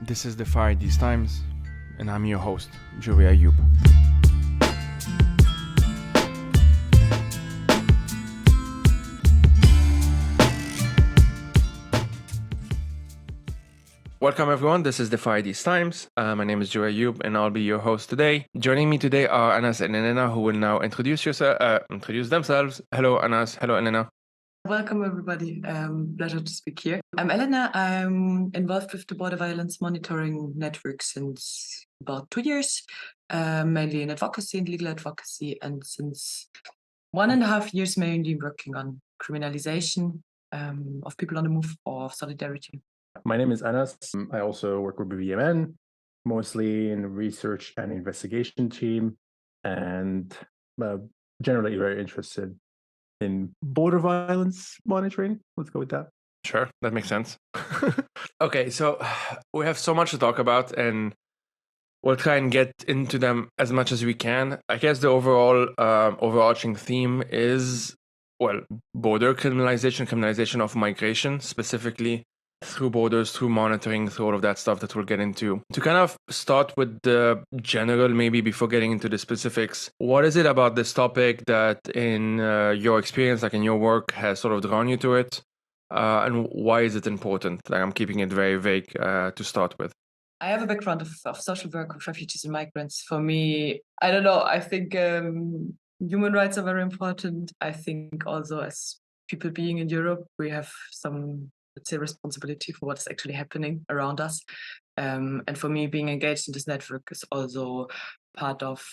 This is the Fire These Times, and I'm your host, Ayoub. Welcome everyone, this is the Fire These Times. My name is Ayoub, and I'll be your host today. Joining me today are Anas and Elena, who will now introduce themselves. Hello Anas, hello Elena. Welcome, everybody. Pleasure to speak here. I'm Elena. I'm involved with the border violence monitoring network since about 2 years, mainly in advocacy and legal advocacy, and since 1.5 years mainly working on criminalization of people on the move or solidarity. My name is Anas. I also work with BVMN, mostly in the research and investigation team, and generally very interested in border violence monitoring. Let's go with that. Sure, that makes sense. Okay, so we have so much to talk about, and we'll try and get into them as much as we can. I guess the overarching theme is, border criminalization of migration, specifically through borders, through monitoring, through all of that stuff that we'll get into. To kind of start with the general, maybe before getting into the specifics, what is it about this topic that in your experience, like in your work, has sort of drawn you to it? And why is it important? Like, I'm keeping it very vague to start with. I have a background of social work with refugees and migrants. For me, I don't know, I think human rights are very important. I think also as people being in Europe, we have some, let's say, responsibility for what is actually happening around us. And for me, being engaged in this network is also part of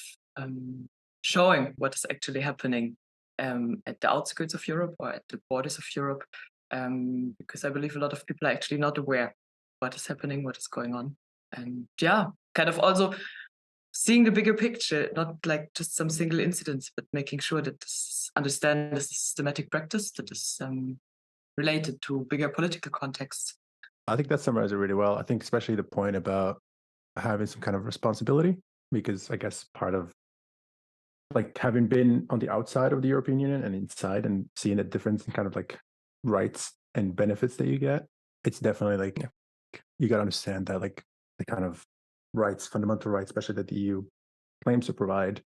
showing what is actually happening at the outskirts of Europe or at the borders of Europe, because I believe a lot of people are actually not aware what is happening, what is going on. And yeah, kind of also seeing the bigger picture, not like just some single incidents, but making sure that understand this systematic practice that is related to bigger political contexts. I think that summarizes it really well. I think especially the point about having some kind of responsibility, because I guess part of like having been on the outside of the European Union and inside and seeing the difference in kind of like rights and benefits that you get, it's definitely like you got to understand that like the kind of rights, fundamental rights, especially that the EU claims to provide,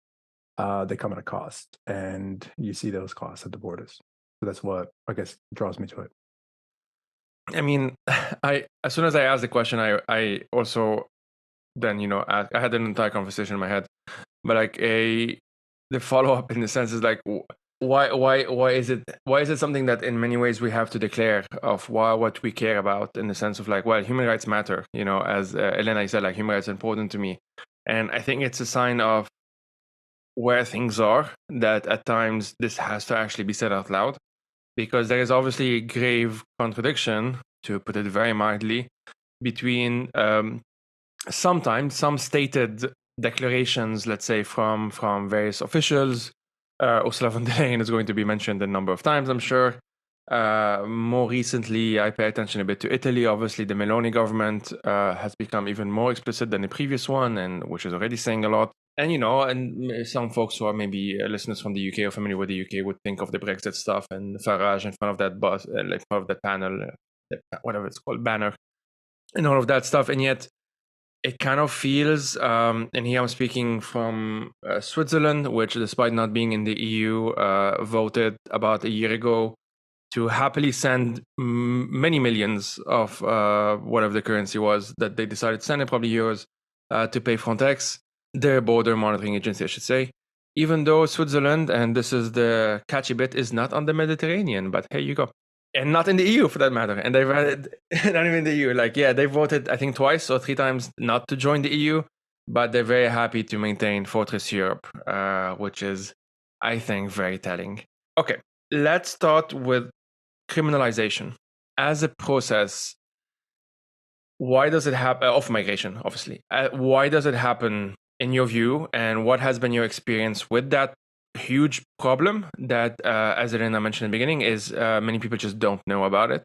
they come at a cost, and you see those costs at the borders. So that's what I guess draws me to it. I mean, as soon as I asked the question, I also then I had an entire conversation in my head, but like the follow up in the sense is like, why is it something that in many ways we have to declare of what we care about, in the sense of like, well, human rights matter, as Elena said, like human rights are important to me, and I think it's a sign of where things are that at times this has to actually be said out loud, because there is obviously a grave contradiction, to put it very mildly, between sometimes some stated declarations, let's say from various officials. Ursula von der Leyen is going to be mentioned a number of times, I'm sure. More recently, I pay attention a bit to Italy. Obviously, the Meloni government has become even more explicit than the previous one, and which is already saying a lot. And and some folks who are maybe listeners from the UK or familiar with the UK would think of the Brexit stuff and Farage in front of that bus, like front of that panel, whatever it's called, banner, and all of that stuff. And yet, it kind of feels, and here I'm speaking from Switzerland, which, despite not being in the EU, voted about a year ago to happily send many millions of whatever the currency was that they decided to send, it probably euros, to pay Frontex, their border monitoring agency, I should say. Even though Switzerland, and this is the catchy bit, is not on the Mediterranean, but here you go. And not in the EU for that matter. And they've not even in the EU. Like, yeah, they voted, I think, 2 or 3 times not to join the EU, but they're very happy to maintain Fortress Europe, which is, I think, very telling. Okay, let's start with criminalization as a process. Why does it happen? Of migration, obviously. Why does it happen in your view? And what has been your experience with that huge problem that, as Elena mentioned in the beginning, is many people just don't know about it?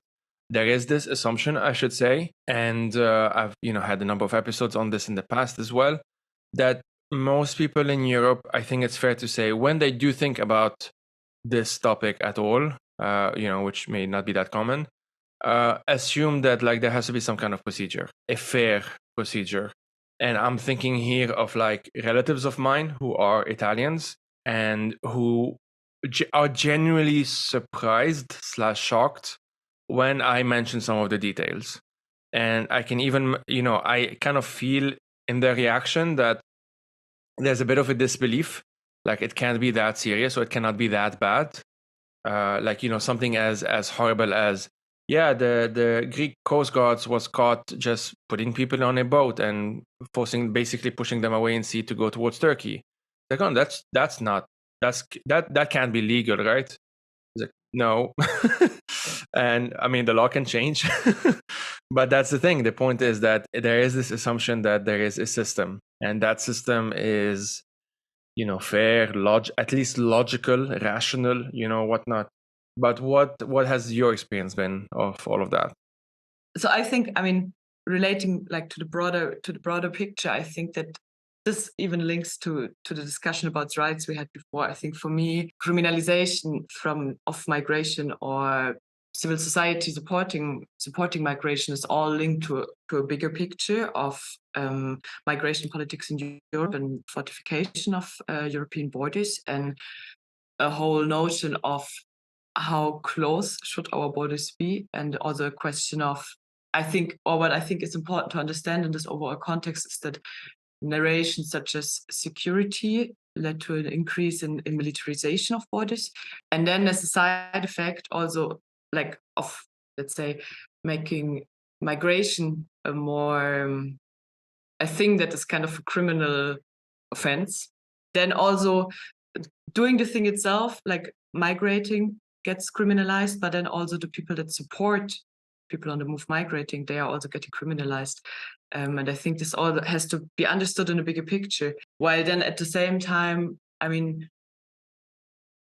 There is this assumption, I should say, and I've had a number of episodes on this in the past as well, that most people in Europe, I think it's fair to say, when they do think about this topic at all, which may not be that common, assume that like there has to be some kind of procedure, a fair procedure. And I'm thinking here of like relatives of mine who are Italians and who are genuinely surprised / shocked when I mention some of the details. And I can even, I kind of feel in their reaction that there's a bit of a disbelief, like it can't be that serious or it cannot be that bad. Like, something as horrible as, yeah, the Greek Coast Guards was caught just putting people on a boat and basically pushing them away in sea to go towards Turkey. Like, oh, that can't be legal, right? It's like, no. And I mean, the law can change. But that's the thing. The point is that there is this assumption that there is a system, and that system is, fair, at least logical, rational, whatnot. But what has your experience been of all of that? So I think, I mean, relating like to the broader picture, I think that this even links to the discussion about rights we had before. I think for me, criminalization of migration or civil society supporting migration is all linked to a bigger picture of migration politics in Europe and fortification of European borders, and a whole notion of how close should our borders be, and also a question of, what I think is important to understand in this overall context is that narrations such as security led to an increase in militarization of borders, and then as a side effect also like of, let's say, making migration a more a thing that is kind of a criminal offense. Then also doing the thing itself, like migrating, gets criminalized, but then also the people that support people on the move migrating, they are also getting criminalized. And I think this all has to be understood in a bigger picture. While then at the same time, I mean,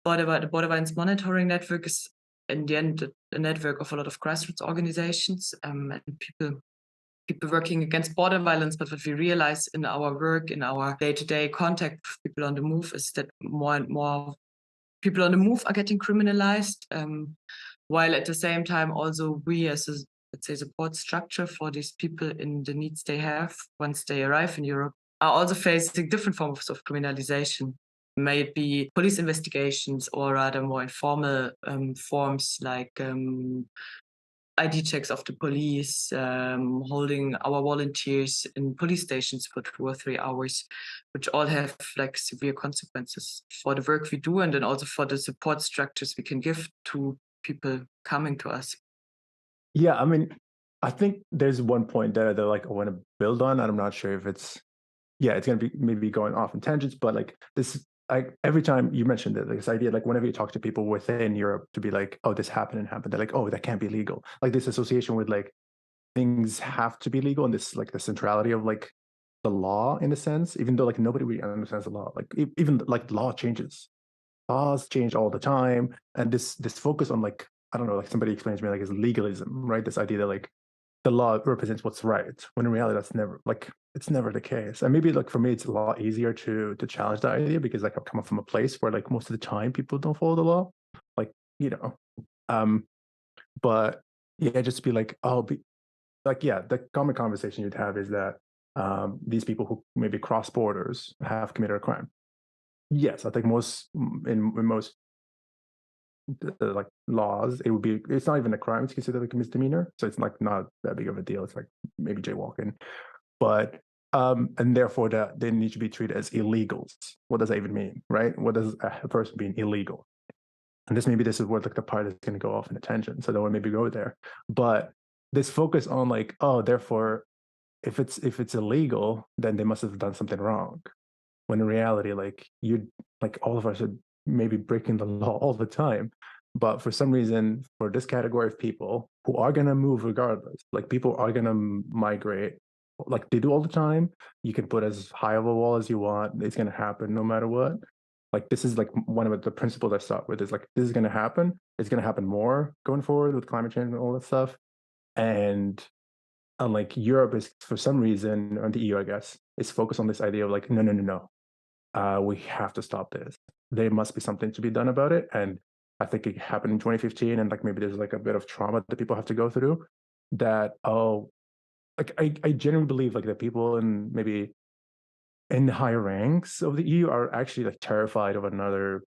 the Border Violence Monitoring Network is in the end a network of a lot of grassroots organizations and people working against border violence. But what we realize in our work, in our day-to-day contact with people on the move, is that more and more people on the move are getting criminalized, while at the same time also we as a, let's say, support structure for these people in the needs they have once they arrive in Europe are also facing different forms of criminalization. May it be police investigations or rather more informal forms like ID checks of the police, holding our volunteers in police stations for 2 or 3 hours, which all have like severe consequences for the work we do and then also for the support structures we can give to people coming to us. Yeah, I mean, I think there's one point there that like I want to build on, and I'm not sure if it's going to be maybe going off in tangents, but like this, like every time you mentioned it, like this idea, like whenever you talk to people within Europe to be like, oh, this happened, they're like, oh, that can't be legal. Like this association with like things have to be legal, and this like the centrality of like the law in a sense, even though like nobody really understands the law. Like even like law changes, laws change all the time, and this focus on like, I don't know, like somebody explains to me like is legalism, right? This idea that like the law represents what's right, when in reality that's never like it's never the case. And maybe like for me it's a lot easier to challenge that idea because like I'm coming from a place where like most of the time people don't follow the law, like but yeah, just be like, oh, like yeah, the common conversation you'd have is that these people who maybe cross borders have committed a crime. Yes, I think in most like laws, it's not even a crime. It's considered like a misdemeanor, so it's like not that big of a deal. It's like maybe jaywalking, but and therefore that they need to be treated as illegals. What does that even mean, right? What does a person being illegal? And this is where like the part is going to go off in a tangent, so I don't want to maybe go there. But this focus on like, oh, therefore, if it's illegal, then they must have done something wrong. When in reality, like all of us are maybe breaking the law all the time, but for some reason, for this category of people who are gonna move regardless, like people are gonna migrate, like they do all the time. You can put as high of a wall as you want; it's gonna happen no matter what. Like this is like one of the principles I start with is like this is gonna happen. It's gonna happen more going forward with climate change and all that stuff. And unlike Europe is for some reason, or the EU, I guess, is focused on this idea of like, no. We have to stop this. There must be something to be done about it. And I think it happened in 2015, and like maybe there's like a bit of trauma that people have to go through. That like I genuinely believe like that people in maybe in the higher ranks of the EU are actually like terrified of another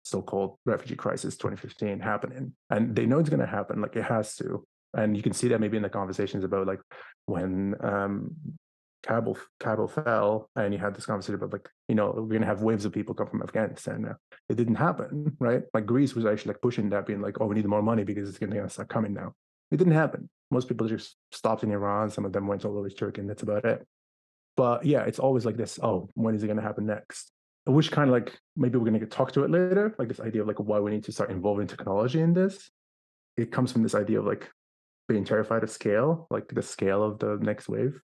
so-called refugee crisis 2015 happening, and they know it's going to happen, like it has to. And you can see that maybe in the conversations about like when Kabul fell, and you had this conversation about like, you know, we're going to have waves of people come from Afghanistan now. It didn't happen, right? Like Greece was actually like pushing that, being like, oh, we need more money because it's going to start coming now. It didn't happen. Most people just stopped in Iran. Some of them went all over Turkey, and that's about it. But yeah, it's always like this, oh, when is it going to happen next? Which kind of like, maybe we're going to talk to it later, like this idea of like why we need to start involving technology in this. It comes from this idea of like being terrified of scale, like the scale of the next wave,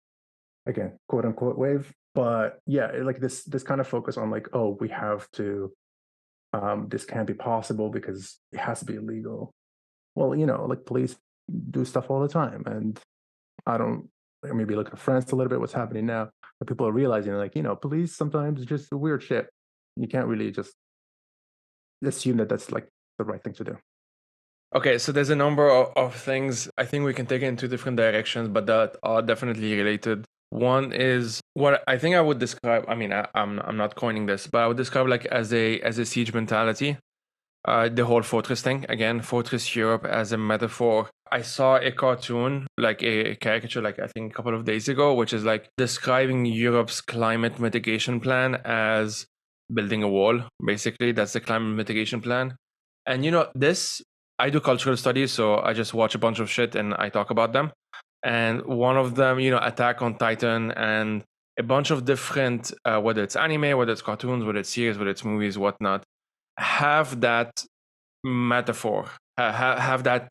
again, quote unquote wave. But yeah, like this kind of focus on like, oh, we have to, this can't be possible because it has to be illegal. Well, you know, like police do stuff all the time, and I don't, maybe look at France a little bit, what's happening now, but people are realizing like, you know, police sometimes just weird shit. You can't really just assume that that's like the right thing to do. Okay, so there's a number of things I think we can take in two different directions, but that are definitely related. One is what I think I would describe. I mean, I'm not coining this, but I would describe like as a siege mentality. The whole fortress thing, again, Fortress Europe as a metaphor. I saw a cartoon, like a caricature, like I think a couple of days ago, which is like describing Europe's climate mitigation plan as building a wall. Basically, that's the climate mitigation plan. And you know, this, I do cultural studies, so I just watch a bunch of shit and I talk about them. And one of them, you know, Attack on Titan and a bunch of different, whether it's anime, whether it's cartoons, whether it's series, whether it's movies, whatnot, have that metaphor, have that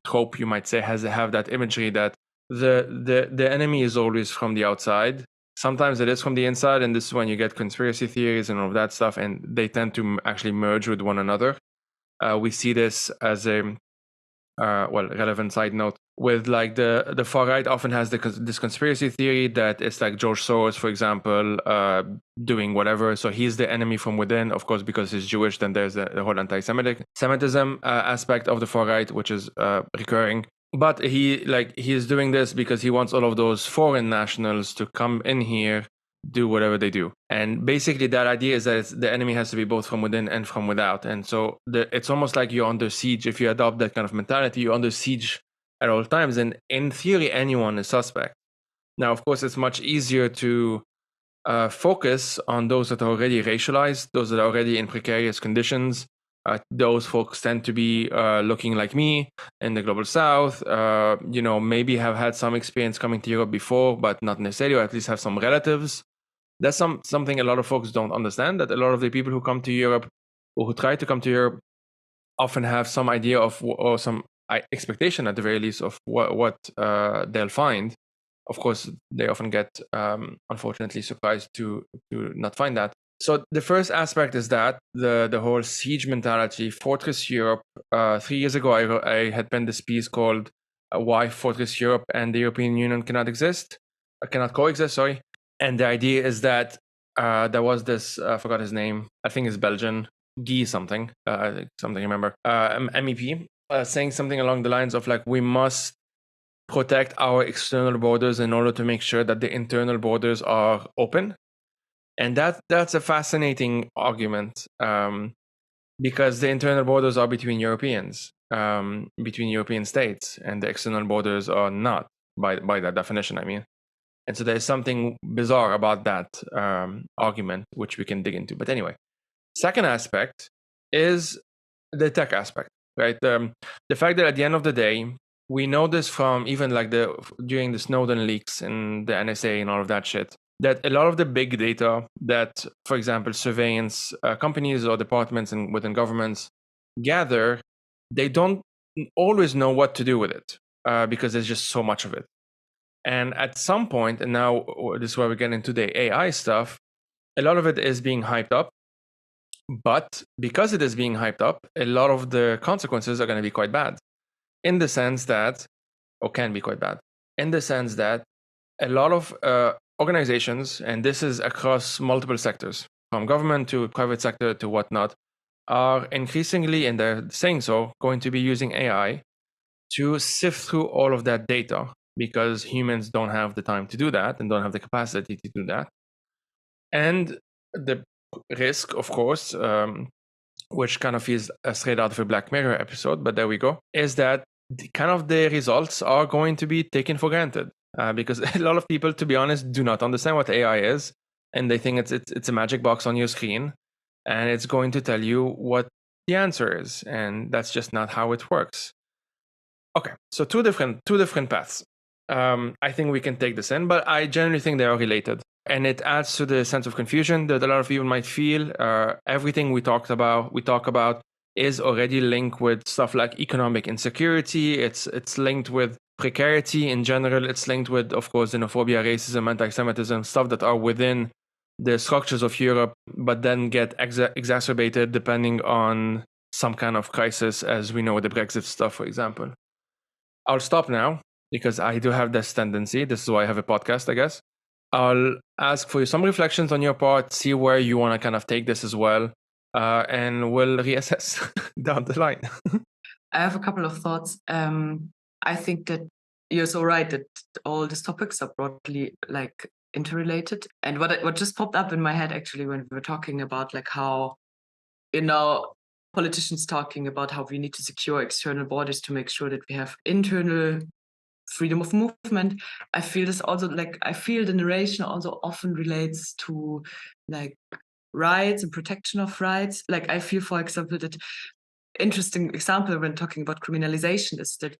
trope, you might say, have that imagery that the enemy is always from the outside. Sometimes it is from the inside, and this is when you get conspiracy theories and all of that stuff, and they tend to actually merge with one another. We see this as a relevant side note with like the far right often has this conspiracy theory that it's like George Soros, for example, doing whatever. So he's the enemy from within, of course, because he's Jewish. Then there's the whole anti-Semitism aspect of the far right, which is recurring. But he's doing this because he wants all of those foreign nationals to come in here, do whatever they do. And basically that idea is that the enemy has to be both from within and from without. And so it's almost like you're under siege. If you adopt that kind of mentality, you're under siege at all times. And in theory, anyone is suspect. Now, of course, it's much easier to focus on those that are already racialized, those that are already in precarious conditions. Those folks tend to be looking like me in the global south, you know, maybe have had some experience coming to Europe before, but not necessarily, or at least have some relatives. That's something a lot of folks don't understand, that a lot of the people who come to Europe or who try to come to Europe often have some idea of, or some expectation at the very least, of what they'll find. Of course, they often get, unfortunately, surprised to not find that. So the first aspect is that the whole siege mentality, Fortress Europe. 3 years ago, I had penned this piece called "Why Fortress Europe and the European Union cannot coexist." Sorry. And the idea is that there was this, I forgot his name, I think it's Belgian, Guy something, something I remember, MEP, saying something along the lines of like, we must protect our external borders in order to make sure that the internal borders are open. And that's a fascinating argument, because the internal borders are between Europeans, between European states, and the external borders are not, by that definition, I mean. And so there's something bizarre about that argument, which we can dig into. But anyway, second aspect is the tech aspect, right? The fact that at the end of the day, we know this from even like during the Snowden leaks and the NSA and all of that shit, that a lot of the big data that, for example, surveillance companies or departments and within governments gather, they don't always know what to do with it because there's just so much of it. And at some point, and now this is where we get into the AI stuff, a lot of it is being hyped up. But because it is being hyped up, a lot of the consequences are going to be quite bad. In the sense that, or can be quite bad, in the sense that a lot of organizations, and this is across multiple sectors, from government to private sector to whatnot, are increasingly, and they're saying so, going to be using AI to sift through all of that data, because humans don't have the time to do that and don't have the capacity to do that. And the risk, of course, which kind of is straight out of a Black Mirror episode, but there we go, is that the results are going to be taken for granted, because a lot of people, to be honest, do not understand what AI is, and they think it's a magic box on your screen, and it's going to tell you what the answer is, and that's just not how it works. Okay, so two different paths. I think we can take this in, but I generally think they are related, and it adds to the sense of confusion that a lot of people might feel. Everything we talk about is already linked with stuff like economic insecurity. It's linked with precarity in general. It's linked with, of course, xenophobia, racism, anti-Semitism, stuff that are within the structures of Europe, but then get exacerbated depending on some kind of crisis, as we know with the Brexit stuff, for example. I'll stop now because I do have this tendency. This is why I have a podcast, I guess. I'll ask for some reflections on your part, see where you want to kind of take this as well, and we'll reassess down the line. I have a couple of thoughts. I think that you're so right that all these topics are broadly like interrelated. And what just popped up in my head actually when we were talking about like how, politicians talking about how we need to secure external borders to make sure that we have internal freedom of movement. I feel this also I feel the narration also often relates to like rights and protection of rights. Like I feel, for example, that interesting example when talking about criminalization is that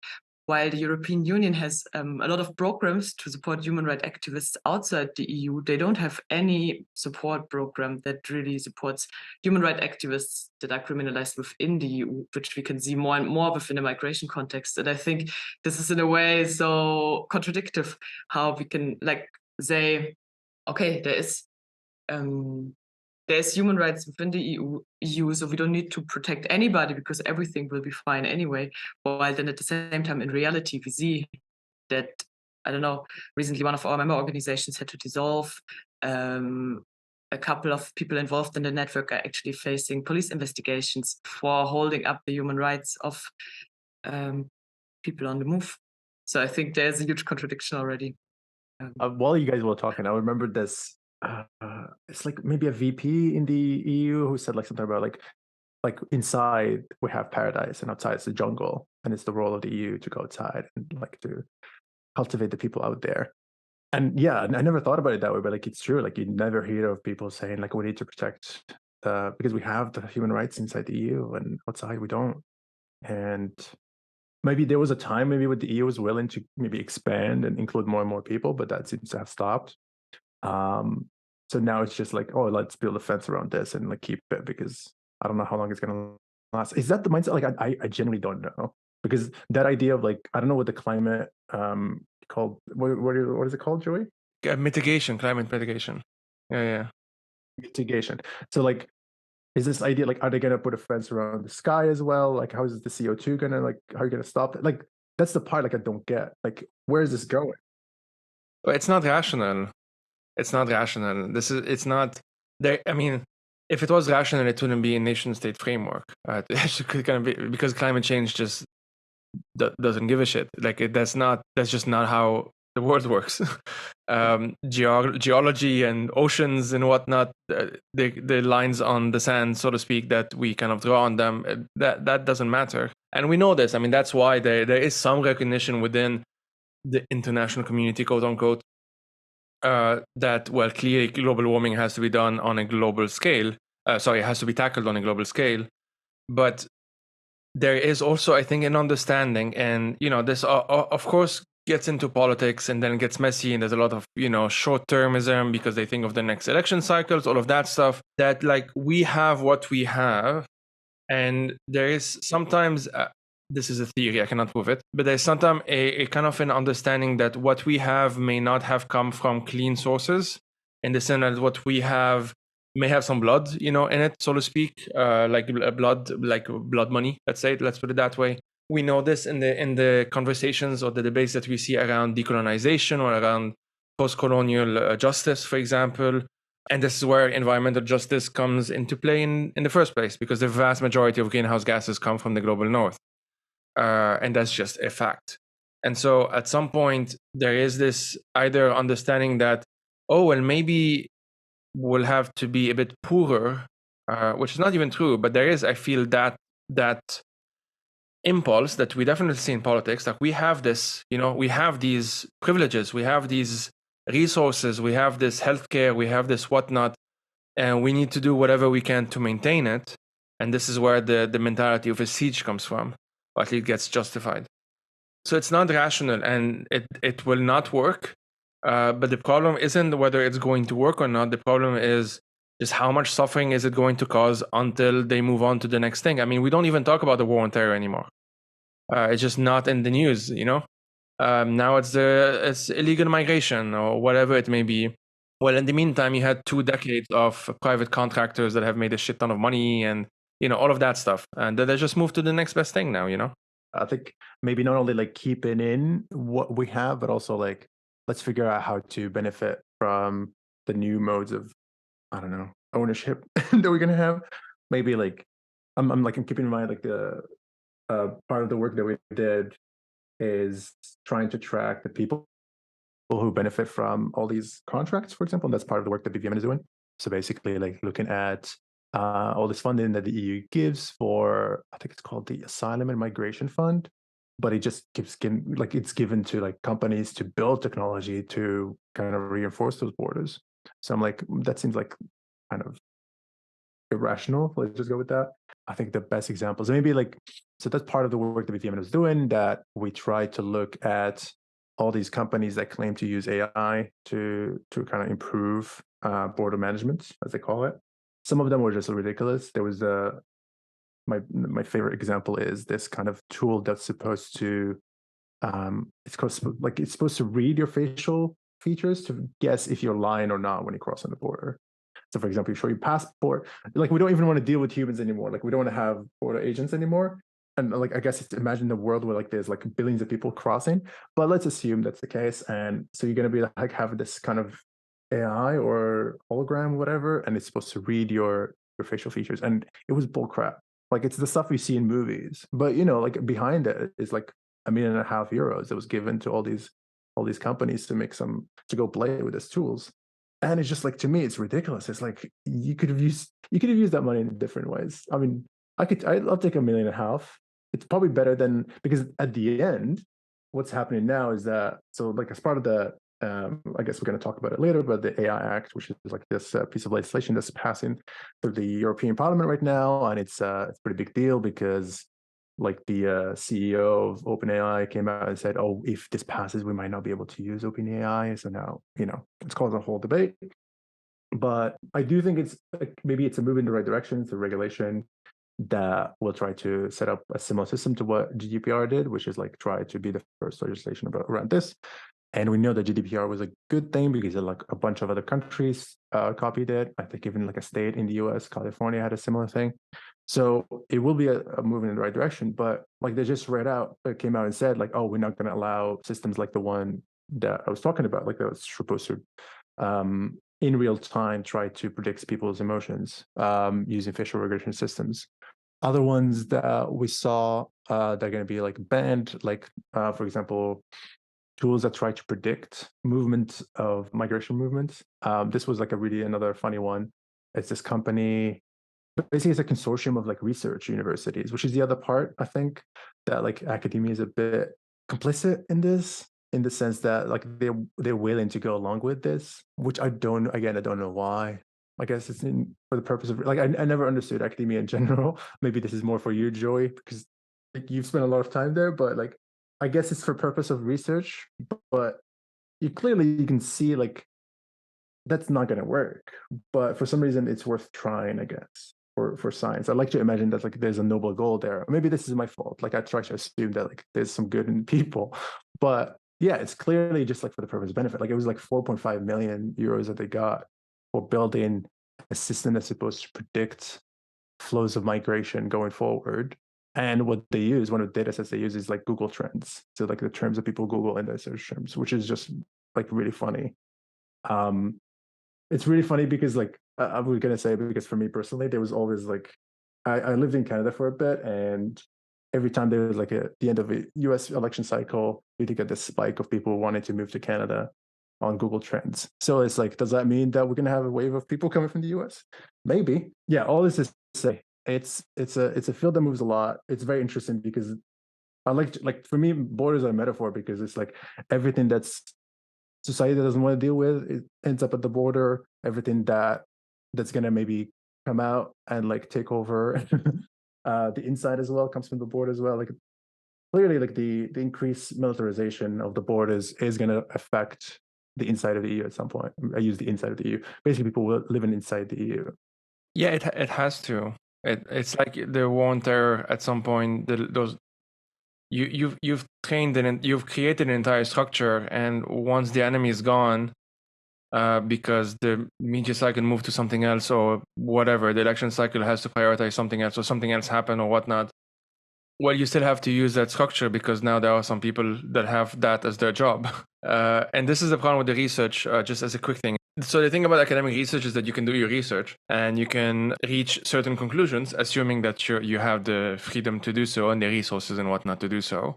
while the European Union has a lot of programs to support human rights activists outside the EU, they don't have any support program that really supports human rights activists that are criminalized within the EU, which we can see more and more within the migration context. And I think this is in a way so contradictory how we can say, okay, there's human rights within the EU, so we don't need to protect anybody because everything will be fine anyway. While then at the same time, in reality, we see that, I don't know, recently one of our member organizations had to dissolve. A couple of people involved in the network are actually facing police investigations for holding up the human rights of people on the move. So I think there's a huge contradiction already. While you guys were talking, I remember this. It's like maybe a VP in the EU who said like something about like inside we have paradise and outside it's the jungle, and it's the role of the EU to go outside and like to cultivate the people out there. And yeah, I never thought about it that way, but like it's true. Like you never hear of people saying like we need to protect because we have the human rights inside the EU and outside we don't. And maybe there was a time maybe when the EU was willing to maybe expand and include more and more people, but that seems to have stopped. So now it's just like, oh, let's build a fence around this and like keep it because I don't know how long it's gonna last. Is that the mindset? Like I genuinely don't know, because that idea of like, I don't know what the climate called, what is it called, Joey? Mitigation, climate mitigation. Yeah. Mitigation. So like, is this idea like, are they gonna put a fence around the sky as well? Like, how is the CO2 gonna like, how are you gonna stop it? Like, that's the part like I don't get. Like, where is this going? But it's not rational. It's not rational. It's not there. I mean, if it was rational, it wouldn't be a nation state framework. It could kind of be, because climate change just doesn't give a shit. Like that's just not how the world works. Geology and oceans and whatnot, the lines on the sand, so to speak, that we kind of draw on them, that doesn't matter. And we know this. I mean, that's why there is some recognition within the international community, quote unquote, that, well, clearly global warming has to be done on a global scale. It has to be tackled on a global scale. But there is also, I think, an understanding, and this of course gets into politics and then it gets messy, and there's a lot of short-termism because they think of the next election cycles, all of that stuff, that like we have what we have, and there is sometimes this is a theory, I cannot prove it, but there's sometimes a kind of an understanding that what we have may not have come from clean sources, in the sense that what we have may have some blood, in it, so to speak, like blood money. Let's put it that way. We know this in the conversations or the debates that we see around decolonization or around post-colonial justice, for example, And this is where environmental justice comes into play in the first place, because the vast majority of greenhouse gases come from the global north. And that's just a fact. And so at some point, there is this either understanding that, oh, well, maybe we'll have to be a bit poorer, which is not even true, but there is, I feel, that impulse that we definitely see in politics. Like we have this, we have these privileges, we have these resources, we have this healthcare, we have this whatnot, and we need to do whatever we can to maintain it. And this is where the mentality of a siege comes from, or at least gets justified. So it's not rational, and it will not work. But the problem isn't whether it's going to work or not. The problem is just how much suffering is it going to cause until they move on to the next thing. I mean, we don't even talk about the war on terror anymore. It's just not in the news, Now it's illegal migration or whatever it may be. Well, in the meantime, you had 2 decades of private contractors that have made a shit ton of money and, all of that stuff. And they just moved to the next best thing now, I think maybe not only like keeping in what we have, but also like let's figure out how to benefit from the new modes of, I don't know, ownership that we're gonna have. Maybe like I'm keeping in mind like the part of the work that we did is trying to track the people who benefit from all these contracts, for example. And that's part of the work that BVM is doing. So basically, like looking at all this funding that the EU gives for, I think it's called the Asylum and Migration Fund, but it just keeps getting like it's given to like companies to build technology to kind of reinforce those borders. So I'm like, that seems like kind of irrational. Let's just go with that. I think the best examples, maybe like, so that's part of the work that BVM is doing, that we try to look at all these companies that claim to use AI to kind of improve border management, as they call it. Some of them were just ridiculous. There was my favorite example is this kind of tool that's supposed to it's supposed to read your facial features to guess if you're lying or not when you cross on the border. So for example, you show your passport, like we don't even want to deal with humans anymore. Like we don't want to have border agents anymore. And like, I guess it's imagine the world where like there's like billions of people crossing, but let's assume that's the case. And so you're going to be like having this kind of AI or hologram, whatever, and it's supposed to read your facial features. And it was bull crap. Like it's the stuff we see in movies, but like behind it is like €1.5 million that was given to all these companies to go play with these tools. And it's just like, to me, it's ridiculous. It's like you could have used that money in different ways. I mean, I'll take $1.5 million. It's probably better than, because at the end, what's happening now is that, so like as part of the I guess we're going to talk about it later, but the AI Act, which is like this piece of legislation that's passing through the European Parliament right now, and it's a pretty big deal because like the CEO of OpenAI came out and said, "Oh, if this passes, we might not be able to use OpenAI." So now, it's caused a whole debate. But I do think it's like, maybe it's a move in the right direction. It's a regulation that will try to set up a similar system to what GDPR did, which is like try to be the first legislation around this. And we know that GDPR was a good thing because like a bunch of other countries copied it. I think even like a state in the US, California, had a similar thing. So it will be a move in the right direction. But like they just came out and said like, oh, we're not going to allow systems like the one that I was talking about, like that was supposed to in real time try to predict people's emotions using facial recognition systems. Other ones that we saw they're going to be like banned, like for example, tools that try to predict movement of migration movements. This was like another funny one. It's this company, basically it's a consortium of like research universities, which is the other part, I think, that like academia is a bit complicit in this, in the sense that like they're willing to go along with this, which I don't know why. I guess it's for the purpose of like, I never understood academia in general. Maybe this is more for you, Joey, because like you've spent a lot of time there, but like I guess it's for purpose of research, but you can see like that's not going to work. But for some reason, it's worth trying, I guess, for science. I like to imagine that like there's a noble goal there. Maybe this is my fault. Like I try to assume that like there's some good in people, but yeah, it's clearly just like for the purpose of benefit. Like it was like 4.5 million euros that they got for building a system that's supposed to predict flows of migration going forward. And what they use, one of the data sets they use is like Google Trends. So like the terms that people Google in their search terms, which is just like really funny. it's really funny because like I was gonna say, because for me personally, there was always like I lived in Canada for a bit, and every time there was like the end of a US election cycle, you get this spike of people wanting to move to Canada on Google Trends. So it's like, does that mean that we're gonna have a wave of people coming from the US? Maybe. Yeah, all this is to say it's a field that moves a lot. It's very interesting because I like for me, borders are a metaphor because it's like everything that's society that doesn't want to deal with, it ends up at the border. Everything that's gonna maybe come out and like take over the inside as well comes from the border as well. Like clearly, like the increased militarization of the borders is gonna affect the inside of the EU at some point. I use the inside of the EU. Basically, people will living inside the EU. Yeah, it has to. It's like the war on terror at some point. Those you've trained and you've created an entire structure, and once the enemy is gone, because the media cycle moved to something else or whatever, the election cycle has to prioritize something else or something else happened or whatnot. Well, you still have to use that structure because now there are some people that have that as their job. And this is the problem with the research, just as a quick thing. So the thing about academic research is that you can do your research and you can reach certain conclusions, assuming that you have the freedom to do so and the resources and whatnot to do so.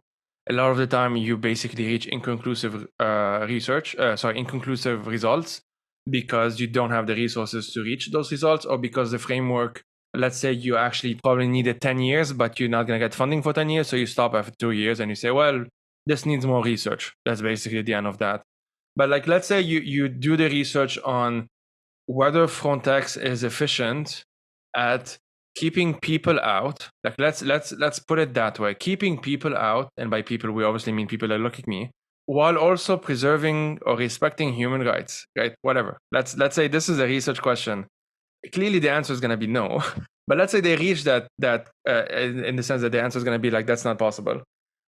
A lot of the time, you basically reach inconclusive inconclusive results because you don't have the resources to reach those results, or because the framework, let's say you actually probably needed 10 years, but you're not going to get funding for 10 years. So you stop after 2 years and you say, well, this needs more research. That's basically the end of that. But like, let's say you do the research on whether Frontex is efficient at keeping people out. Like, let's put it that way: keeping people out, and by people we obviously mean people that look like me, while also preserving or respecting human rights, right? Whatever. Let's say this is a research question. Clearly, the answer is going to be no. But let's say they reach that in the sense that the answer is going to be like, that's not possible,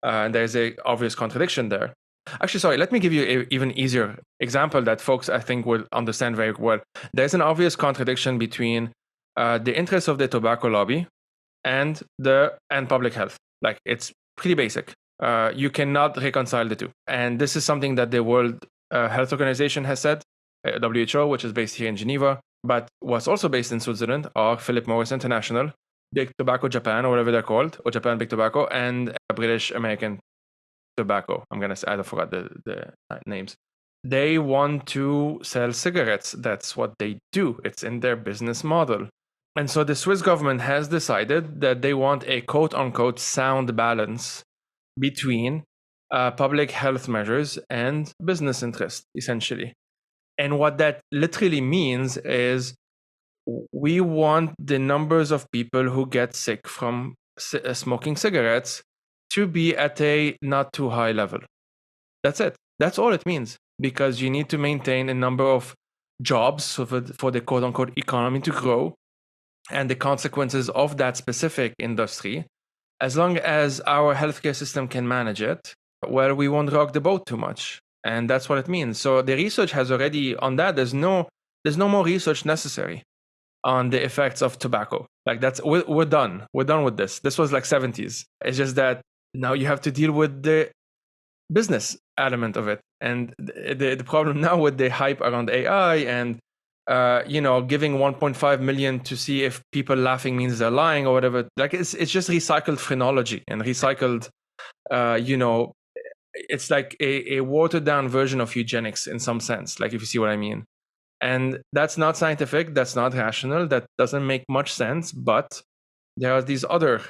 and there's a obvious contradiction there. Actually, sorry, let me give you an even easier example that folks, I think, will understand very well. There's an obvious contradiction between the interests of the tobacco lobby and public health. Like, it's pretty basic. You cannot reconcile the two. And this is something that the World Health Organization has said, WHO, which is based here in Geneva, but was also based in Switzerland, or Philip Morris International, Big Tobacco Japan, or whatever they're called, or Japan Big Tobacco, and British American Tobacco. I forgot the names. They want to sell cigarettes. That's what they do. It's in their business model. And so the Swiss government has decided that they want a quote unquote sound balance between public health measures and business interest, essentially. And what that literally means is we want the numbers of people who get sick from smoking cigarettes to be at a not too high level. That's it. That's all it means, because you need to maintain a number of jobs for the quote unquote economy to grow and the consequences of that specific industry. As long as our healthcare system can manage it, well, we won't rock the boat too much. And that's what it means. So the research has already on that. There's no more research necessary on the effects of tobacco. Like, we're done. We're done with this. This was like 70s. It's just that now you have to deal with the business element of it. And the problem now with the hype around AI and giving 1.5 million to see if people laughing means they're lying or whatever. Like, it's just recycled phrenology and recycled, it's like a watered down version of eugenics in some sense, like, if you see what I mean. And that's not scientific, that's not rational, that doesn't make much sense, but there are these other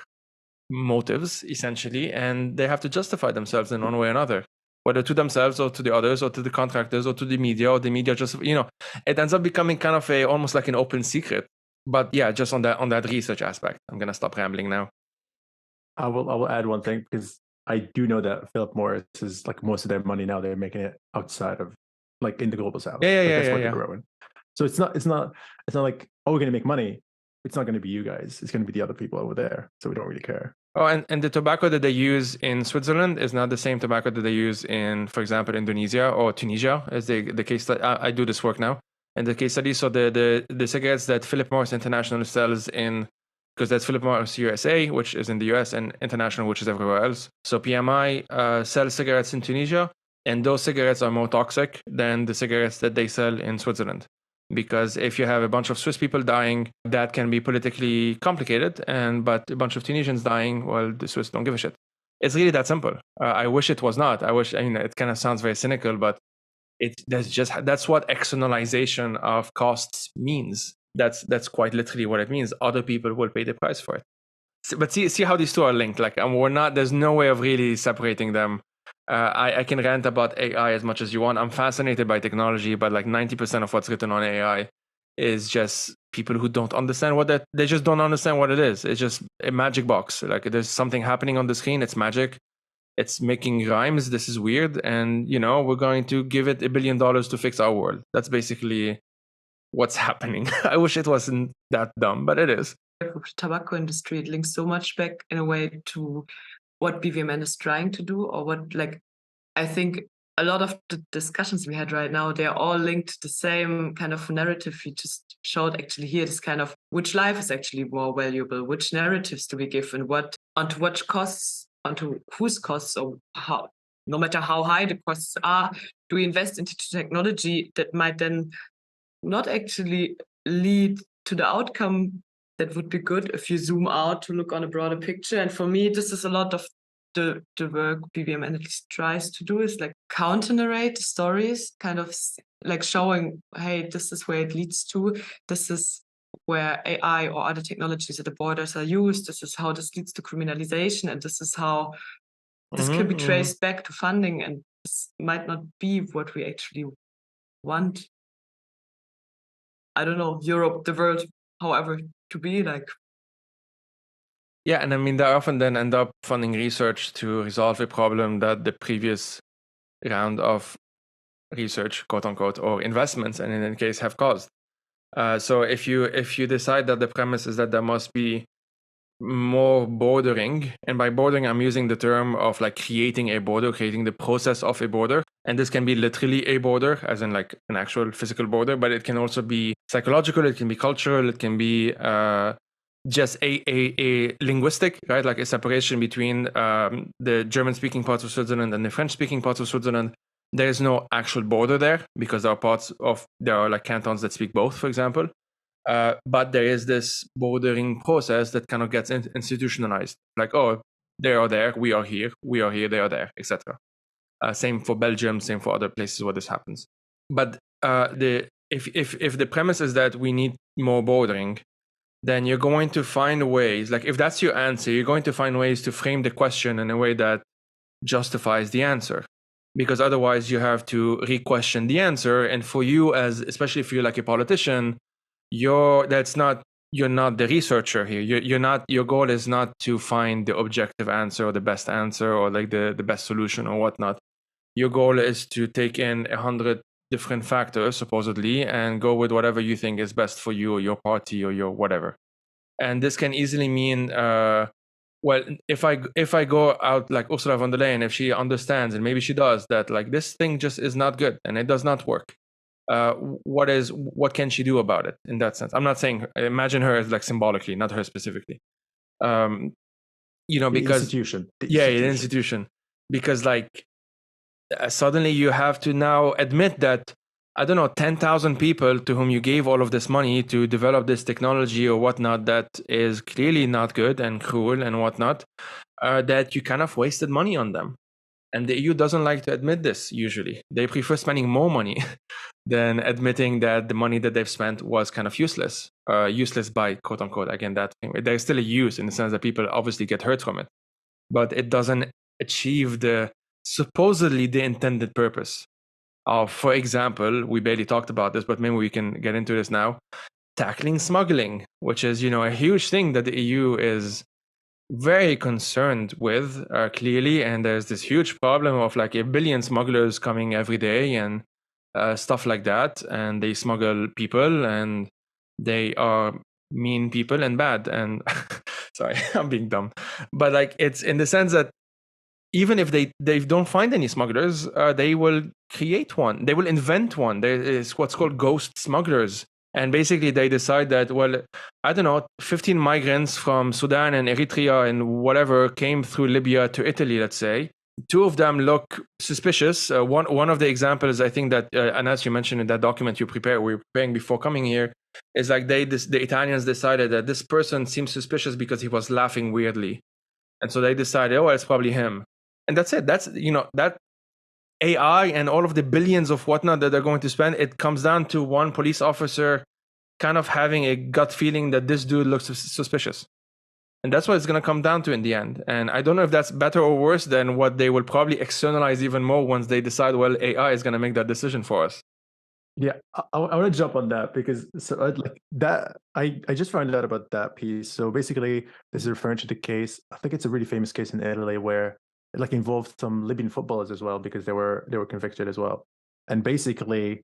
motives, essentially, and they have to justify themselves in one way or another, whether to themselves or to the others or to the contractors or to the media, or the media just, it ends up becoming kind of almost like an open secret. But yeah, just on that research aspect, I'm going to stop rambling now. I will add one thing, because I do know that Philip Morris is like most of their money now they're making it outside of, like, in the global south. That's where they're growing. So it's not like, oh, we're going to make money. It's not going to be you guys. It's going to be the other people over there. So we don't really care. Oh, and the tobacco that they use in Switzerland is not the same tobacco that they use in, for example, Indonesia or Tunisia, as the case that I do this work now. And the case study, so the cigarettes that Philip Morris International sells in, because that's Philip Morris USA, which is in the US, and International, which is everywhere else. So PMI sells cigarettes in Tunisia, and those cigarettes are more toxic than the cigarettes that they sell in Switzerland. because if you have a bunch of Swiss people dying, that can be politically complicated, but a bunch of Tunisians dying, well, the Swiss don't give a shit. It's really that simple. I wish it was not. I mean, it kind of sounds very cynical, but that's what externalization of costs means. That's quite literally what it means. Other people will pay the price for it. But see how these two are linked. Like, there's no way of really separating them. I can rant about AI as much as you want. I'm fascinated by technology, but like 90% of what's written on AI is just people who don't understand they just don't understand what it is. It's just a magic box. Like, there's something happening on the screen. It's magic. It's making rhymes. This is weird. And, we're going to give it $1 billion to fix our world. That's basically what's happening. I wish it wasn't that dumb, but it is. For the tobacco industry, it links so much back in a way to what BVMN is trying to do, or what, like, I think a lot of the discussions we had right now, they're all linked to the same kind of narrative we just showed actually here, this kind of which life is actually more valuable, which narratives do we give, and onto what costs, onto whose costs, or how, no matter how high the costs are, do we invest into technology that might then not actually lead to the outcome that would be good if you zoom out to look on a broader picture. And for me, this is a lot of the work BVMN at least tries to do, is like counter-narrate stories, kind of like showing, hey, this is where it leads to, this is where AI or other technologies at the borders are used, this is how this leads to criminalization, and this is how this can be traced back to funding, and this might not be what we actually want. I don't know, Europe, the world, however, to be like. Yeah, and I mean, they often then end up funding research to resolve a problem that the previous round of research, quote unquote, or investments, and in any case, have caused. So if you decide that the premise is that there must be more bordering, and by bordering, I'm using the term of like creating a border, creating the process of a border. And this can be literally a border, as in like an actual physical border, but it can also be psychological, it can be cultural, it can be just a linguistic, right? Like a separation between the German-speaking parts of Switzerland and the French-speaking parts of Switzerland. There is no actual border there because there are like cantons that speak both, for example. But there is this bordering process that kind of gets institutionalized. Like, oh, they are there, we are here, they are there, etc. Same for Belgium, same for other places where this happens. But if the premise is that we need more bordering, then you're going to find ways, like if that's your answer, you're going to find ways to frame the question in a way that justifies the answer. Because otherwise you have to re-question the answer. And for you, especially if you're like a politician, you're not the researcher here. Your goal is not to find the objective answer or the best answer or like the best solution or whatnot. Your goal is to take in 100 different factors, supposedly, and go with whatever you think is best for you or your party or your whatever. And this can easily mean, well, if I go out like Ursula von der Leyen, if she understands, and maybe she does, that like this thing just is not good and it does not work, what can she do about it in that sense? I'm not saying, imagine her as like symbolically, not her specifically. Because the institution, because like suddenly you have to now admit that, I don't know, 10,000 people to whom you gave all of this money to develop this technology or whatnot that is clearly not good and cruel and whatnot, that you kind of wasted money on them. And the EU doesn't like to admit this usually. They prefer spending more money than admitting that the money that they've spent was kind of useless. Useless by quote unquote, again, that there's still a use in the sense that people obviously get hurt from it. But it doesn't achieve supposedly the intended purpose. For example, we barely talked about this, but maybe we can get into this now. Tackling smuggling, which is, a huge thing that the EU is very concerned with, clearly. And there's this huge problem of like 1 billion smugglers coming every day and stuff like that. And they smuggle people and they are mean people and bad. And sorry, I'm being dumb. But like it's in the sense that even if they don't find any smugglers, they will create one. They will invent one. There is what's called ghost smugglers. And basically they decide that, well, I don't know, 15 migrants from Sudan and Eritrea and whatever came through Libya to Italy, let's say. two of them look suspicious. One of the examples, I think that, and as you mentioned in that document we're preparing before coming here, is like the Italians decided that this person seems suspicious because he was laughing weirdly, and so they decided, oh, it's probably him, and that's it. That's that AI and all of the billions of whatnot that they're going to spend. It comes down to one police officer kind of having a gut feeling that this dude looks suspicious. And that's what it's going to come down to in the end. And I don't know if that's better or worse than what they will probably externalize even more once they decide, well, AI is going to make that decision for us. Yeah, I want to jump on that because like that I just found out about that piece. So basically, this is referring to the case. I think it's a really famous case in Italy where it like involved some Libyan footballers as well because they were convicted as well. And basically,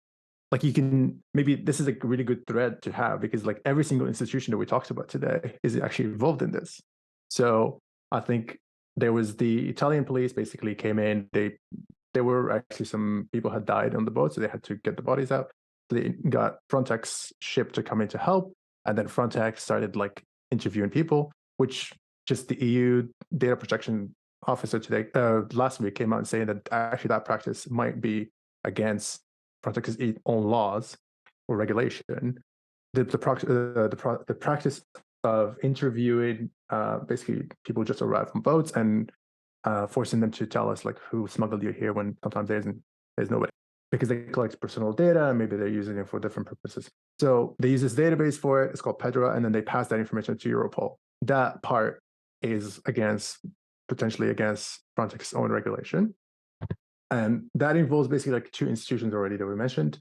like you can maybe this is a really good thread to have because like every single institution that we talked about today is actually involved in this. So I think there was the Italian police basically came in. There were actually some people had died on the boat, so they had to get the bodies out. So they got Frontex ship to come in to help, and then Frontex started like interviewing people, which just the EU data protection officer today last week came out and saying that actually that practice might be against Frontex's own laws or regulation. The practice of interviewing basically people just arrive on boats and forcing them to tell us like who smuggled you here when sometimes there's nobody because they collect personal data and maybe they're using it for different purposes. So they use this database for it. It's called Pedra, and then they pass that information to Europol. That part is potentially against Frontex's own regulation. And that involves basically like two institutions already that we mentioned.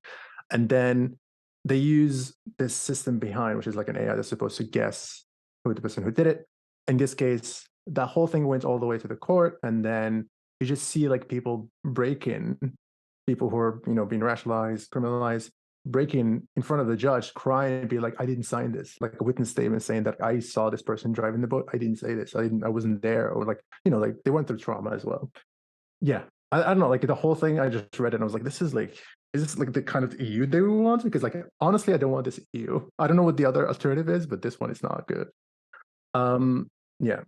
And then they use this system behind, which is like an AI that's supposed to guess who the person who did it. In this case, that whole thing went all the way to the court. And then you just see like people break in, people who are, being rationalized, criminalized, breaking in front of the judge, crying and be like, I didn't sign this, like a witness statement saying that I saw this person driving the boat. I didn't say this. I wasn't there. Or like, like they went through trauma as well. Yeah. I don't know, like the whole thing, I just read it and I was like, is this like the kind of EU they want? Because like, honestly, I don't want this EU. I don't know what the other alternative is, but this one is not good. Yeah.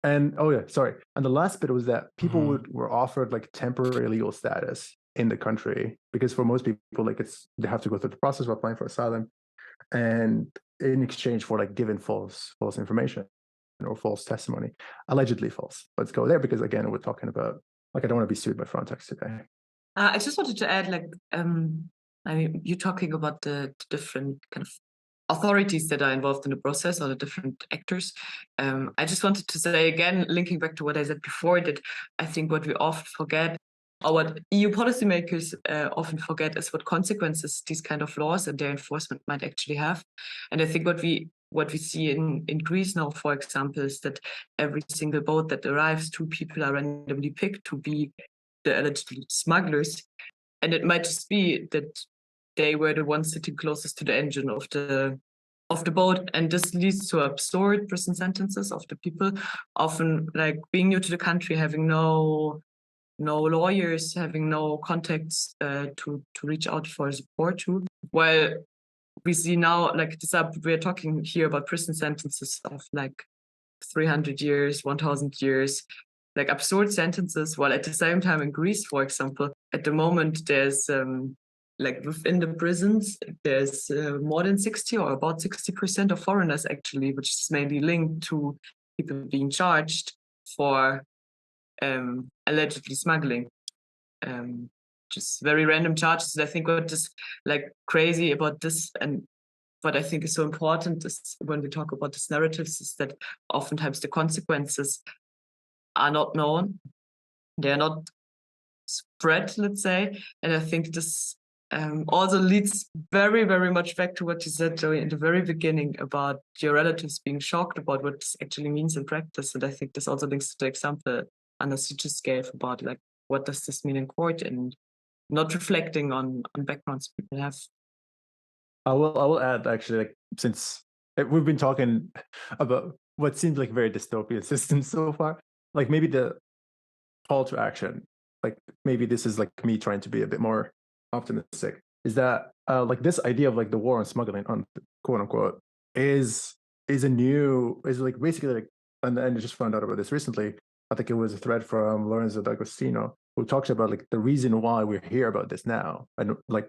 And oh yeah, sorry. And the last bit was that people were offered like temporary legal status in the country because for most people, like they have to go through the process of applying for asylum, and in exchange for like giving false information or false testimony, allegedly false. Let's go there because again, we're talking about like I don't want to be sued by Frontex today. I just wanted to add, like, I mean, you're talking about the different kind of authorities that are involved in the process or the different actors. I just wanted to say again, linking back to what I said before, that I think what we often forget, or what EU policymakers often forget, is what consequences these kind of laws and their enforcement might actually have. And I think what we see in Greece now, for example, is that every single boat that arrives, 2 people are randomly picked to be the alleged smugglers. And it might just be that they were the ones sitting closest to the engine of the boat, and this leads to absurd prison sentences of the people, often like being new to the country, having no lawyers, having no contacts to reach out for support to. While we see now, like we're talking here about prison sentences of like 300 years, 1,000 years, like absurd sentences, while at the same time in Greece, for example, at the moment there's like within the prisons, there's more than 60 or about 60% of foreigners actually, which is mainly linked to people being charged for allegedly smuggling. Just very random charges. I think what is like crazy about this, and what I think is so important is when we talk about these narratives, is that oftentimes the consequences are not known. They're not spread, let's say. And I think this also leads very, very much back to what you said, Joey, in the very beginning about your relatives being shocked about what this actually means in practice. And I think this also links to the example Anna just gave about like, what does this mean in court, and not reflecting on backgrounds people have. I will add actually, like since we've been talking about what seems like very dystopian systems so far, like maybe the call to action, like maybe this is like me trying to be a bit more optimistic, is that like this idea of like the war on smuggling, on quote unquote, is like basically like, and I just found out about this recently, I think it was a thread from Lorenzo D'Agostino, who talks about like the reason why we're here about this now, and like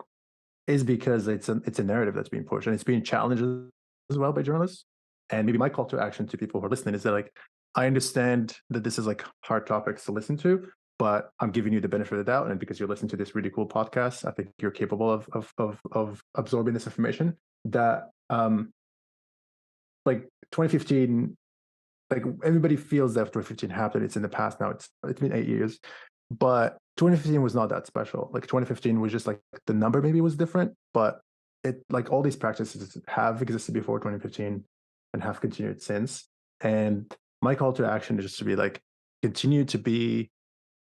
is because it's a narrative that's being pushed and it's being challenged as well by journalists. And maybe my call to action to people who are listening is that like I understand that this is like hard topics to listen to, but I'm giving you the benefit of the doubt, and because you're listening to this really cool podcast, I think you're capable of absorbing this information. That like 2015, like everybody feels that 2015 happened. It's in the past now. It's been 8 years, but 2015 was not that special. Like 2015 was just like the number maybe was different, but it like all these practices have existed before 2015 and have continued since. And my call to action is just to be like continue to be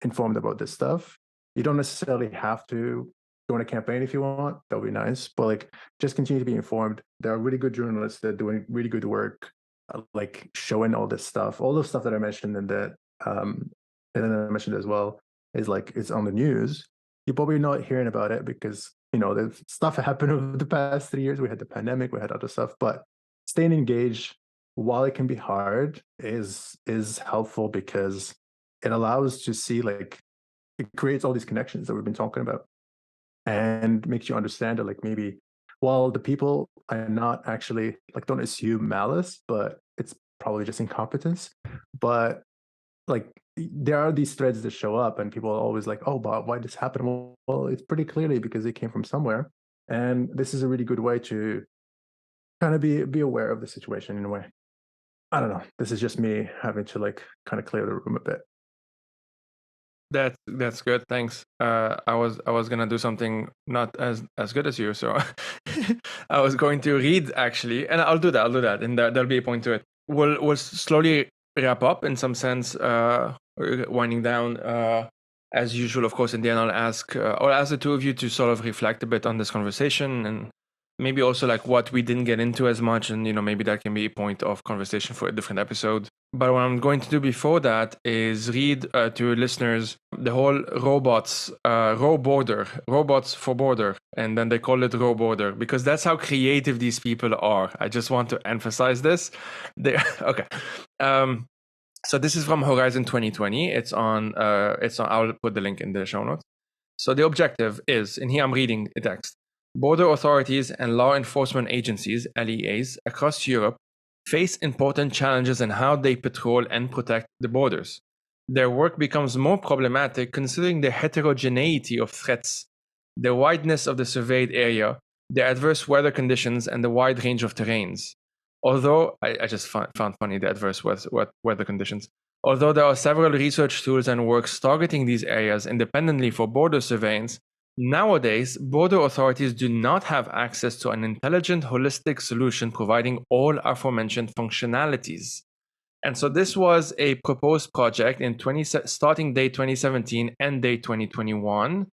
informed about this stuff. You don't necessarily have to join a campaign if you want. That would be nice, but like just continue to be informed. There are really good journalists that are doing really good work, like showing all this stuff, all the stuff that I mentioned and that and then I mentioned as well is like it's on the news. You're probably not hearing about it because the stuff happened over the past 3 years. We had the pandemic, we had other stuff, but staying engaged while it can be hard is helpful because it allows to see like it creates all these connections that we've been talking about and makes you understand that like maybe while the people are not actually like don't assume malice, but it's probably just incompetence. But like there are these threads that show up and people are always like, oh, but why this happened? Well, it's pretty clearly because it came from somewhere. And this is a really good way to kind of be aware of the situation in a way. I don't know. This is just me having to like kind of clear the room a bit. That's good. Thanks. I was gonna do something not as good as you, so I was going to read actually, and I'll do that, and there'll be a point to it. We'll slowly wrap up in some sense, winding down. As usual, of course, in the end, I'll ask the two of you to sort of reflect a bit on this conversation and maybe also like what we didn't get into as much, and maybe that can be a point of conversation for a different episode. But what I'm going to do before that is read to listeners the whole robots for border, and then they call it row border because that's how creative these people are. I just want to emphasize this. Okay. So this is from Horizon 2020. It's on. I'll put the link in the show notes. So the objective is, and here I'm reading the text. Border authorities and law enforcement agencies, LEAs, across Europe face important challenges in how they patrol and protect the borders. Their work becomes more problematic considering the heterogeneity of threats, the wideness of the surveyed area, the adverse weather conditions, and the wide range of terrains. Although, I just found funny the adverse weather conditions. Although there are several research tools and works targeting these areas independently for border surveillance, nowadays, border authorities do not have access to an intelligent, holistic solution providing all aforementioned functionalities. And so this was a proposed project in starting day 2017 and day 2021.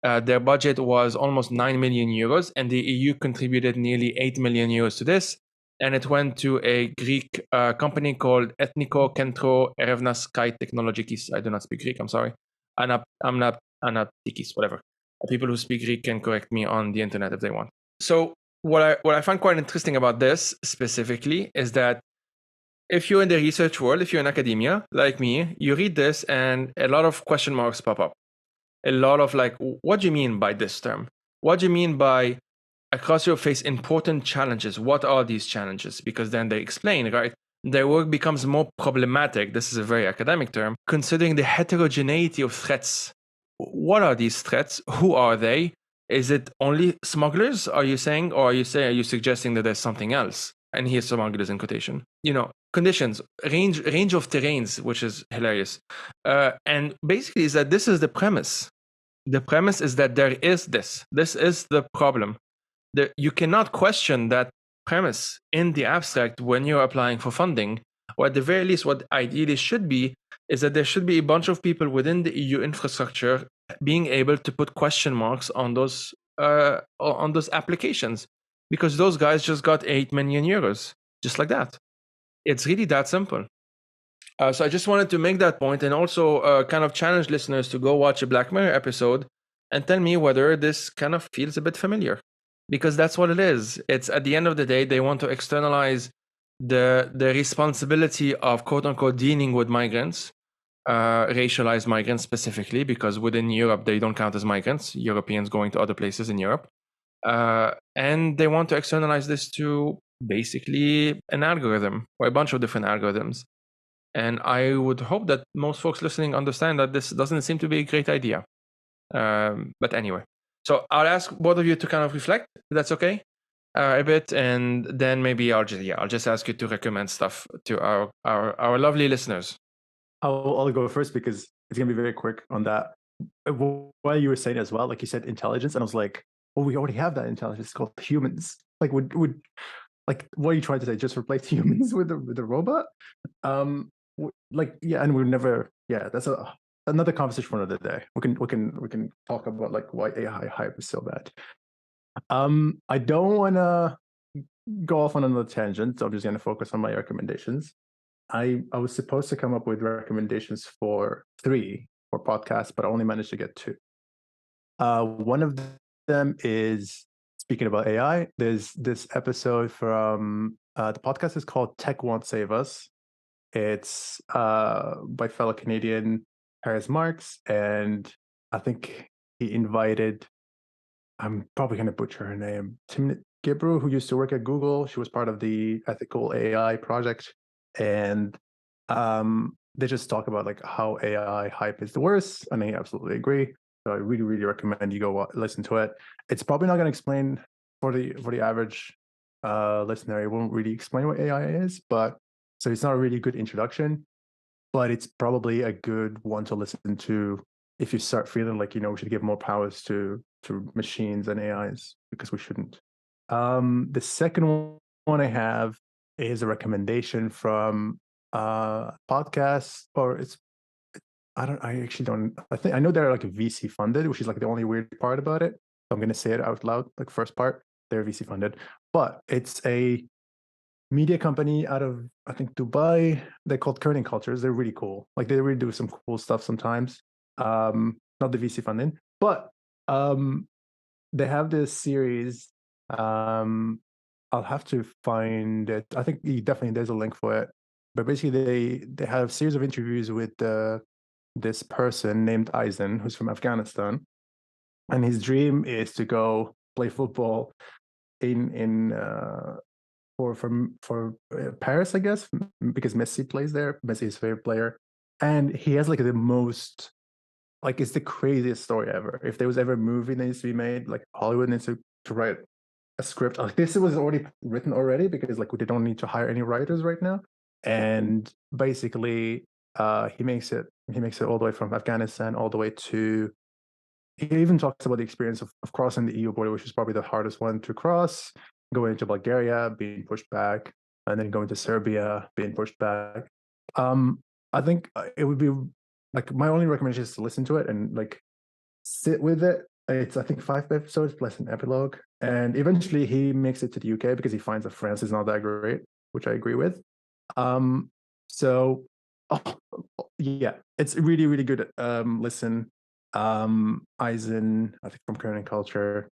Their budget was almost 9 million euros, and the EU contributed nearly 8 million euros to this. And it went to a Greek company called Ethniko Kentro Erevnas Technologikis. I do not speak Greek, I'm sorry. Anaptikis, whatever. People who speak Greek can correct me on the internet if they want. So what I find quite interesting about this specifically is that if you're in the research world, if you're in academia, like me, you read this and a lot of question marks pop up. A lot of like, what do you mean by this term? What do you mean by across Europe face important challenges? What are these challenges? Because then they explain, right? Their work becomes more problematic. This is a very academic term, considering the heterogeneity of threats. What are these threats? Who are they? Is it only smugglers, are you saying? Or are you suggesting that there's something else? And here's smugglers in quotation. Conditions, range of terrains, which is hilarious. And basically is that this is the premise. The premise is that there is this. This is the problem. You cannot question that premise in the abstract when you're applying for funding, or at the very least, what ideally should be is that there should be a bunch of people within the EU infrastructure being able to put question marks on those applications, because those guys just got 8 million euros, just like that. It's really that simple. So I just wanted to make that point and also kind of challenge listeners to go watch a Black Mirror episode and tell me whether this kind of feels a bit familiar. Because that's what it is. It's at the end of the day, they want to externalize the responsibility of quote unquote dealing with migrants racialized migrants specifically, because within Europe they don't count as migrants, Europeans going to other places in Europe. And they want to externalize this to basically an algorithm or a bunch of different algorithms. And I would hope that most folks listening understand that this doesn't seem to be a great idea. But anyway, so I'll ask both of you to kind of reflect, if that's okay, a bit, and then maybe I'll just ask you to recommend stuff to our lovely listeners. I'll go first because it's gonna be very quick on that. While you were saying as well, like you said, intelligence, and I was like, well, we already have that intelligence. It's called humans. Like, would like what are you trying to say? Just replace humans with a robot? Like, yeah, and we've never. Yeah, that's another conversation for another day. We can talk about like why AI hype is so bad. I don't want to go off on another tangent, so I'm just going to focus on my recommendations. I was supposed to come up with recommendations for 3 for podcasts, but I only managed to get 2. One of them is, speaking about AI, there's this episode from the podcast is called Tech Won't Save Us. It's by fellow Canadian Harris Marks, and I think he invited, I'm probably going to butcher her name, Timnit Gebru, who used to work at Google. She was part of the ethical AI project, and they just talk about like how AI hype is the worst, and I absolutely agree. So I really, really recommend you go listen to it. It's probably not going to explain for the average listener. It won't really explain what AI is, but so it's not a really good introduction. But it's probably a good one to listen to if you start feeling like, we should give more powers to machines and AIs, because we shouldn't. The second one I have is a recommendation from podcast, or I think I know they're like VC funded, which is like the only weird part about it. So I'm going to say it out loud, like first part, they're VC funded, but it's a media company out of, I think, Dubai. They're called Criminalizes. They're really cool. Like they really do some cool stuff sometimes. Not the VC funding, but they have this series. I'll have to find it. I think there's a link for it. But basically, they have a series of interviews with this person named Aizen, who's from Afghanistan, and his dream is to go play football in for Paris, I guess, because Messi plays there. Messi is his favorite player, and he has like the most, like, it's the craziest story ever. If there was ever a movie that needs to be made, like Hollywood needs to write a script. Like this was already written already, because like they don't need to hire any writers right now. And basically, he makes it all the way from Afghanistan all the way to. He even talks about the experience of crossing the EU border, which is probably the hardest one to cross, going to Bulgaria, being pushed back, and then going to Serbia, being pushed back. I think it would be like, my only recommendation is to listen to it and like sit with it. It's, I think, 5 episodes plus an epilogue, and eventually he makes it to the UK because he finds that France is not that great, which I agree with. So yeah, it's really, really good. Listen, Eisen, I think, from Current Culture.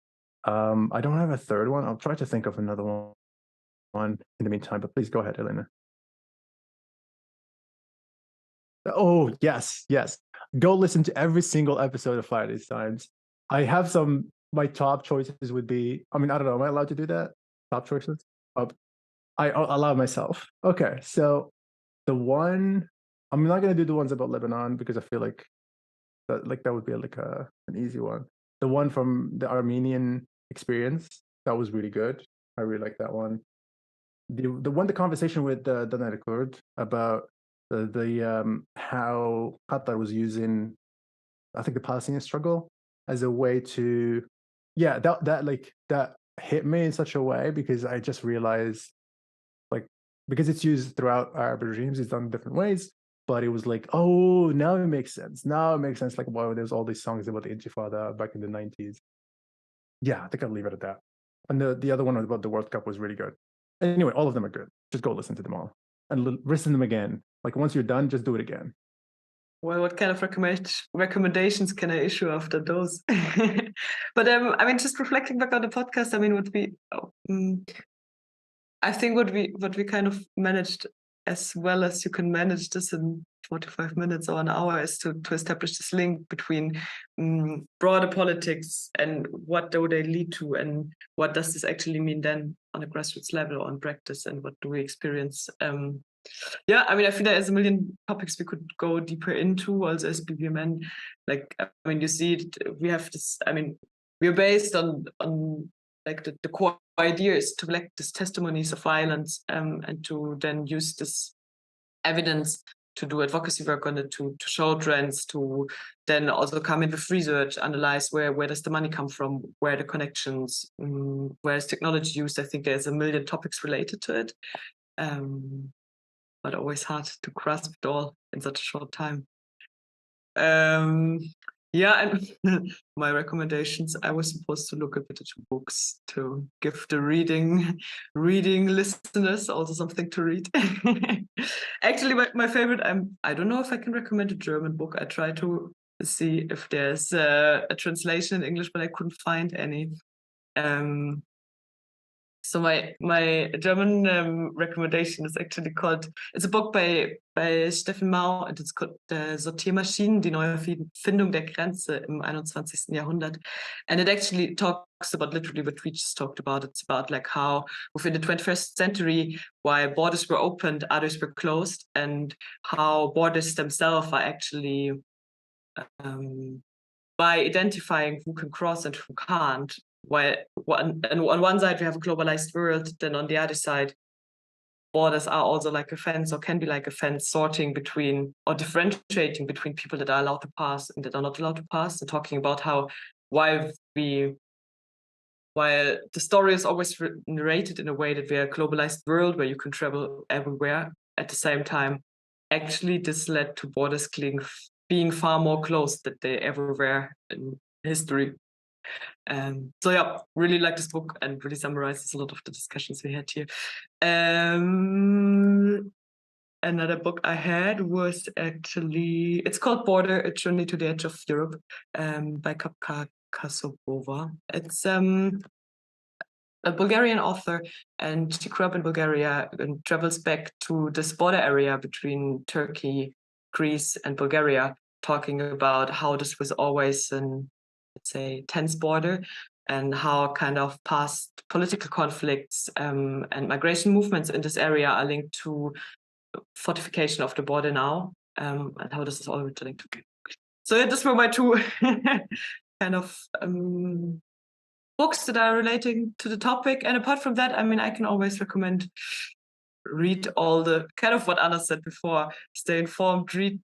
I don't have a third one. I'll try to think of another one in the meantime, but please go ahead, Elena. Oh, yes. Go listen to every single episode of Fire These Times. I have my top choices would be, I mean, I don't know, am I allowed to do that? Top choices? I allow myself. Okay, so the one, I'm not going to do the ones about Lebanon because I feel like that would be like an easy one. The one from the Armenian experience, that was really good. I really like that one. The conversation with Dana Kurd about the how Qatar was using, I think, the Palestinian struggle as a way to, yeah, that hit me in such a way, because I just realized, like, because it's used throughout Arab regimes, it's done in different ways, but it was like, oh, now it makes sense. Like, wow, there's all these songs about the Intifada back in the 90s. Yeah, I think I'll leave it at that. And the other one about the World Cup was really good. Anyway, all of them are good. Just go listen to them all and listen to them again. Like, once you're done, just do it again. Well, what kind of recommendations can I issue after those? But I mean, just reflecting back on the podcast, I mean, I think what we kind of managed as well as you can manage this in 45 minutes or an hour is to establish this link between broader politics and what do they lead to, and what does this actually mean then on a grassroots level or in practice, and what do we experience. Yeah, I mean, I feel there's a million topics we could go deeper into also as BVMN. Like, I mean, you see, we have this, I mean, we're based on like the core idea is to collect these testimonies of violence and to then use this evidence to do advocacy work on it, to show trends, to then also come in with research, analyze where does the money come from, where are the connections, where is technology used. I think there's a million topics related to it, but always hard to grasp it all in such a short time. Yeah, and my recommendations, I was supposed to look a bit into books to give the reading listeners also something to read. Actually, my favorite, I don't know if I can recommend a German book. I try to see if there's a translation in English, but I couldn't find any. So my German recommendation is actually called, it's a book by Steffen Mau, and it's called Sortiermaschinen, die neue Findung der Grenze im 21. Jahrhundert. And it actually talks about literally what we just talked about. It's about like how within the 21st century, while borders were opened, others were closed, and how borders themselves are actually by identifying who can cross and who can't. While on one side we have a globalized world, then on the other side, borders are also like a fence, or can be like a fence, sorting between or differentiating between people that are allowed to pass and that are not allowed to pass, and talking about how while the story is always narrated in a way that we're a globalized world where you can travel everywhere, at the same time, actually this led to borders being far more closed than they ever were in history. So yeah, really like this book and really summarizes a lot of the discussions we had here. Another book I had was actually, it's called Border, A Journey to the Edge of Europe by Kapka Kasobova. It's a Bulgarian author, and she grew up in Bulgaria and travels back to this border area between Turkey, Greece, and Bulgaria, talking about how this was always an, let's say, tense border, and how kind of past political conflicts and migration movements in this area are linked to fortification of the border now, and how this is all linked to. So yeah, these were my two kind of books that are relating to the topic. And apart from that, I mean, I can always recommend read all the kind of what Anna said before, stay informed, read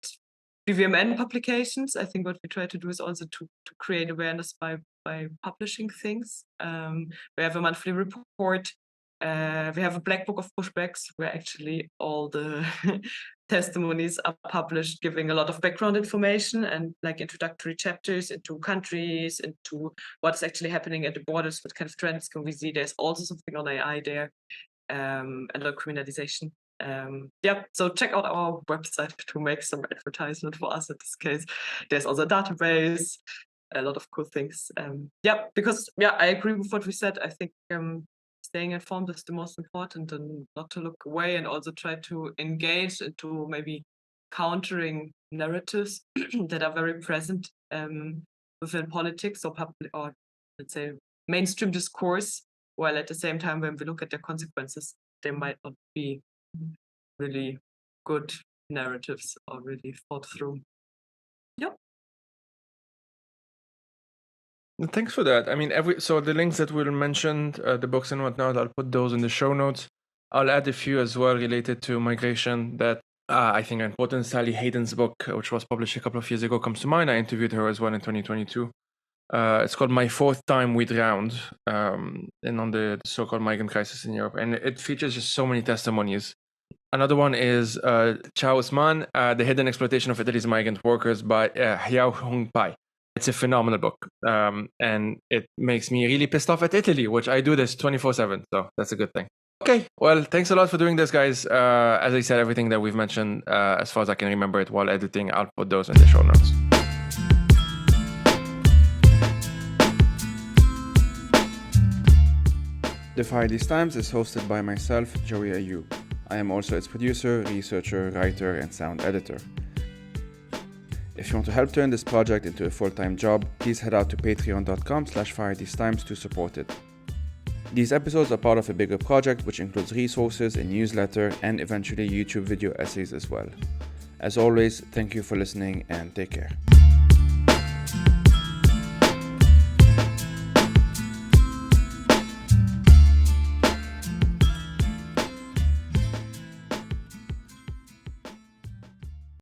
BVMN publications. I think what we try to do is also to create awareness by publishing things. We have a monthly report. We have a black book of pushbacks where actually all the testimonies are published, giving a lot of background information and like introductory chapters into countries, into what's actually happening at the borders, what kind of trends can we see. There's also something on AI there, and on criminalization. Yeah, so check out our website to make some advertisement for us in this case. There's also a database, a lot of cool things. Yeah, because yeah, I agree with what we said. I think staying informed is the most important, and not to look away, and also try to engage into maybe countering narratives that are very present within politics or public, or let's say mainstream discourse, while at the same time when we look at their consequences, they might not be really good narratives or really thought through. Yep. Thanks for that. I mean, so the links that we'll mention, the books and whatnot, I'll put those in the show notes. I'll add a few as well related to migration that I think are important. Sally Hayden's book, which was published a couple of years ago, comes to mind. I interviewed her as well in 2022. It's called My Fourth Time We Drowned, and on the so-called migrant crisis in Europe. And it features just so many testimonies. Another one is Ciao Usman, The Hidden Exploitation of Italy's Migrant Workers by Hyao Hong Pai. It's a phenomenal book, and it makes me really pissed off at Italy, which I do this 24/7, so that's a good thing. Okay, well, thanks a lot for doing this, guys. As I said, everything that we've mentioned, as far as I can remember it while editing, I'll put those in the show notes. The Fire These Times is hosted by myself, Joey Ayoub. I am also its producer, researcher, writer, and sound editor. If you want to help turn this project into a full-time job, please head out to patreon.com/FireTheseTimes to support it. These episodes are part of a bigger project which includes resources, a newsletter, and eventually YouTube video essays as well. As always, thank you for listening and take care.